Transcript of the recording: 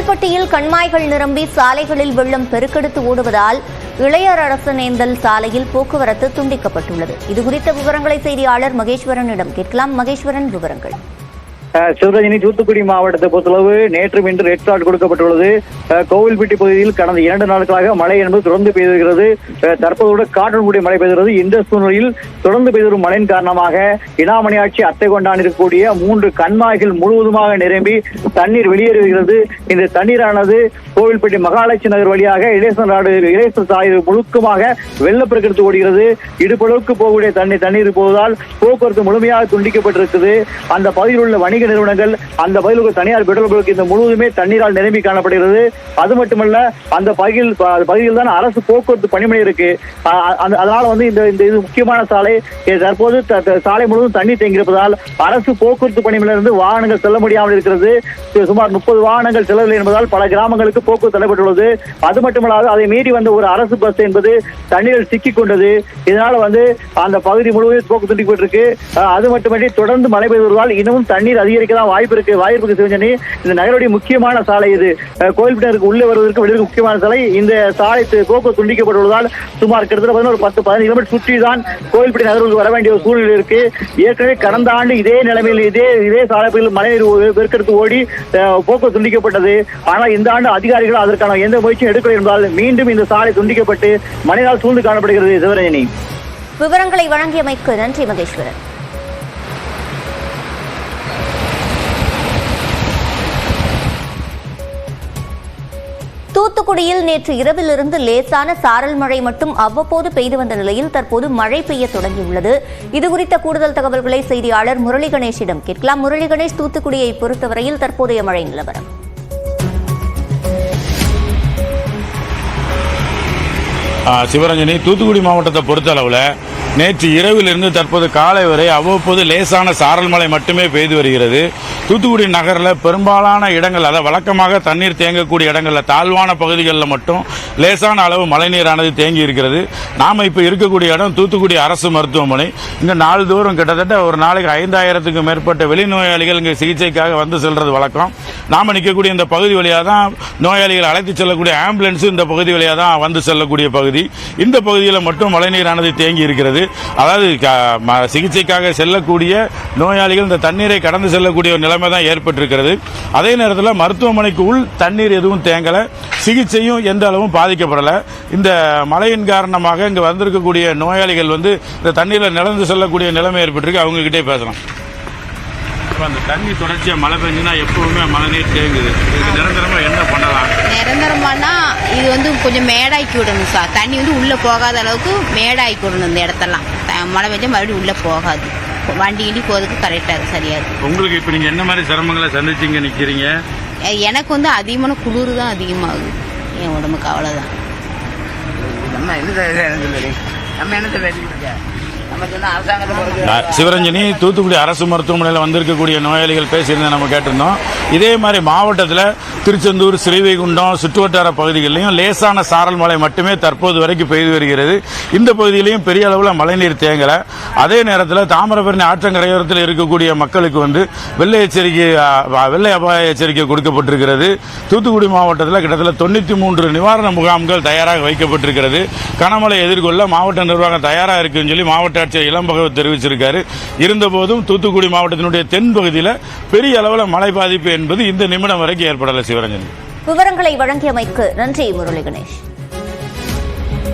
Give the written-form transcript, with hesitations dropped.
கோவில்பட்டியில் கண்மாய்கள் நிரம்பி சாலைகளில் வெள்ளம் பெருக்கெடுத்து ஓடுவதால் இளையரசனேந்தல் சாலையில் போக்குவரத்து துண்டிக்கப்பட்டுள்ளது. இதுகுறித்த விவரங்களை செய்தியாளர் மகேஸ்வரனிடம் கேட்கலாம். மகேஸ்வரன், விவரங்கள். சிவரஞ்சனி, தூத்துக்குடி மாவட்டத்தை பொறுத்தளவு நேற்றும் இன்று ரெட் அலர்ட் கொடுக்கப்பட்டுள்ளது. கோவில்பட்டி பகுதியில் கடந்த 2 நாட்களாக மழை என்பது தொடர்ந்து பெய்து வருகிறது. தற்போது காற்றுடன் கூடிய மழை பெய்கிறது. இந்த சூழ்நிலையில் தொடர்ந்து பெய்து வரும் மழையின் காரணமாக இனாமணியாட்சி அத்தைகொண்டான் இருக்கக்கூடிய 3 கண்மாய்கள் முழுவதுமாக நிரம்பி தண்ணீர் வெளியேறுகிறது. இந்த தண்ணீரானது கோவில்பட்டி மகாலட்சுமி நகர் வழியாக இளேசன் சாலை முழுக்கமாக வெள்ளப்பெருக்கெடுத்து ஓடுகிறது. இடுப்பளவுக்கு போகக்கூடிய தண்ணீர் போவதால் போக்குவரத்து முழுமையாக துண்டிக்கப்பட்டிருக்கிறது. அந்த பகுதியில் உள்ள வணிக நிறுவனங்கள், அந்த பகுதியில் உள்ள தனியார் பெட்ரோல் பங்க் இந்த முழுவதுமே தண்ணீரால் நிரம்பி காணப்படுகிறது. அது மட்டுமல்ல, அந்த பகுதியில் தான் அரசு போக்குவரத்து பணிமனை இருக்கு. அதனால இந்த இது முக்கியமான சாலை. தற்போது சாலை முழுவதும் தண்ணீர் தேங்கியிருப்பதால் அரசு போக்குவரத்து பணிமனையிலிருந்து வாகனங்கள் செல்ல முடியாமல் இருக்கிறது. சுமார் 30 வாகனங்கள் செல்லவில்லை என்பதால் பல கிராமங்களுக்கு போக்குவரத்து தடைபட்டுள்ளது. அது மட்டுமல்லாது அதை மீறி வந்த ஒரு அரசு பஸ் என்பது தண்ணீரில் சிக்கிக் கொண்டது. இதனால அந்த பகுதி முழுவதும் போக்கு துண்டிக்கப்பட்டிருக்கு. அது மட்டுமின்றி தொடர்ந்து மழை பெய்து வருவதால் இன்னமும் தண்ணீர் அதிகரிக்கலாம் வாய்ப்பு இருக்கு. சிவஞ்சனி, இந்த நகருடைய முக்கியமான சாலை இது. கோயில்பட்டினருக்கு உள்ளே வருவதற்கு வெளியே முக்கியமான சாலை. இந்த சாலை போக்குவரத்து துண்டிக்கப்பட்டுள்ளதால் சுமார் கிட்டத்தட்ட ஒரு 10-15 கிலோமீட்டர் சுற்றி தான் கோயில்பட்டி நகருக்கு வர வேண்டிய ஒரு சூழ்நிலை இருக்கு. ஏற்கனவே கடந்த ஆண்டு இதே நிலைமையில் இதே சாலை பகுதியில் மழைநீர் பெருக்கெடுத்து ஓடி போக்குவரத்து துண்டிக்கப்பட்டது. ஆனால் இந்த ஆண்டு அதிகாரிகள் அதற்கான எந்த முயற்சியும் எடுக்கவில்லை என்பதால் மீண்டும் இந்த சாலை துண்டிக்கப்பட்டு மழையால் சூழ்ந்து காணப்படுகிறது. சிவரஞ்சனி, விவரங்களை வழங்கியமைக்கு நன்றி மகேஸ்வரன். தூத்துக்குடியில் நேற்று இரவிலிருந்து லேசான சாரல் மழை மட்டும் அவ்வப்போது பெய்து வந்த நிலையில் தற்போது மழை பெய்ய தொடங்கியுள்ளது. இதுகுறித்த கூடுதல் தகவல்களை செய்தியாளர் முரளி கணேஷிடம் கேட்கலாம். முரளி கணேஷ், தூத்துக்குடியை பொறுத்தவரையில் தற்போதைய மழை நிலவரம். சிவரஞ்சனி, தூத்துக்குடி மாவட்டத்தை பொறுத்த அளவில் நேற்று இரவிலிருந்து தற்போது காலை வரை அவ்வப்போது லேசான சாரல் மழை மட்டுமே பெய்து வருகிறது. தூத்துக்குடி நகரில் பெரும்பாலான இடங்கள், அதாவது வழக்கமாக தண்ணீர் தேங்கக்கூடிய இடங்களில் தாழ்வான பகுதிகளில் மட்டும் லேசான அளவு மழைநீரானது தேங்கி இருக்கிறது. நாம் இப்போ இருக்கக்கூடிய இடம் தூத்துக்குடி அரசு மருத்துவமனை. இங்கே நாள்தோறும் கிட்டத்தட்ட ஒரு நாளைக்கு 5000க்கும் மேற்பட்ட வெளிநோயாளிகள் இங்கே சிகிச்சைக்காக வந்து செல்வது வழக்கம். நாம் நிற்கக்கூடிய இந்த பகுதி வழியாக தான் நோயாளிகள் அழைத்து செல்லக்கூடிய ஆம்புலன்ஸ் இந்த பகுதி வழியாக தான் வந்து செல்லக்கூடிய பகுதி. இந்த பகுதியில் மட்டும் மழைநீரானது தேங்கி இருக்கிறது. அதாவது சிகிச்சைக்காக செல்லக்கூடிய நோயாளிகள் இந்த தண்ணீரை கடந்து செல்லக்கூடிய ஒரு நிலைமை தான் ஏற்பட்டிருக்கிறது. அதே நேரத்தில் மருத்துவமனைக்கு உள் தண்ணீர் எதுவும் தேங்கல, சிகிச்சையும் எந்த அளவும் பாதிக்கப்படலை. இந்த மழையின் காரணமாக இங்கு வந்திருக்கக்கூடிய நோயாளிகள் இந்த தண்ணீரில் நடந்து செல்லக்கூடிய நிலைமை ஏற்பட்டிருக்கு. அவங்க கிட்டே பேசலாம். அந்த தண்ணி தொடர்ச்சியாக மழை பெஞ்சுன்னா எப்பவுமே மழைநீர் தேங்குது. இதுக்கு நிரந்தரமாக என்ன பண்ணலாம்? நிரந்தரமானா இது கொஞ்சம் மேடாக்கி விடணும் சார். தண்ணி உள்ளே போகாத அளவுக்கு மேடாக்கி விடணும். இந்த இடத்தெல்லாம் மழை பெஞ்சா மறுபடியும் உள்ளே போகாது. வண்டி கிண்டி போகிறதுக்கு கரெக்டாக சரியாது. உங்களுக்கு இப்போ நீங்கள் என்ன மாதிரி சிரமங்களை சந்திச்சிங்க நிற்கிறீங்க? எனக்கு அதிகமான குளிர் தான் அதிகமாகுது என் உடம்புக்கு. அவ்வளோதான். சிவரஞ்சனி, தூத்துக்குடி அரசு மருத்துவமனையில் வந்திருக்கக்கூடிய நோயாளிகள் பேசியிருந்தேன், நம்ம கேட்டிருந்தோம். இதே மாதிரி மாவட்டத்தில் திருச்செந்தூர், ஸ்ரீவைகுண்டம் சுற்றுவட்டார பகுதிகளிலையும் லேசான சாரல் மழை மட்டுமே தற்போது வரைக்கும் பெய்து வருகிறது. இந்த பகுதியிலையும் பெரிய அளவில் மழைநீர் தேங்கலை. அதே நேரத்தில் தாமிரபரணி ஆற்றங்கரையோரத்தில் இருக்கக்கூடிய மக்களுக்கு வெள்ளை அபாய எச்சரிக்கை கொடுக்கப்பட்டிருக்கிறது. தூத்துக்குடி மாவட்டத்தில் கிட்டத்தட்ட 93 நிவாரண முகாம்கள் தயாராக வைக்கப்பட்டிருக்கிறது. கனமழை எதிர்கொள்ள மாவட்ட நிர்வாகம் தயாராக இருக்குன்னு சொல்லி மாவட்ட ஆட்சியர் இளம்பகவத் தெரிவிச்சிருக்காரு. இருந்தபோதும் தூத்துக்குடி மாவட்டத்தினுடைய தென் பகுதியில் பெரிய அளவில் மழை பாதிப்பு என்பது இந்த நிமிடம் வரைக்கும் ஏற்படலை. சிவரஞ்சனி, விவரங்களை வழங்கியமைக்கு நன்றி முரளி கணேஷ்.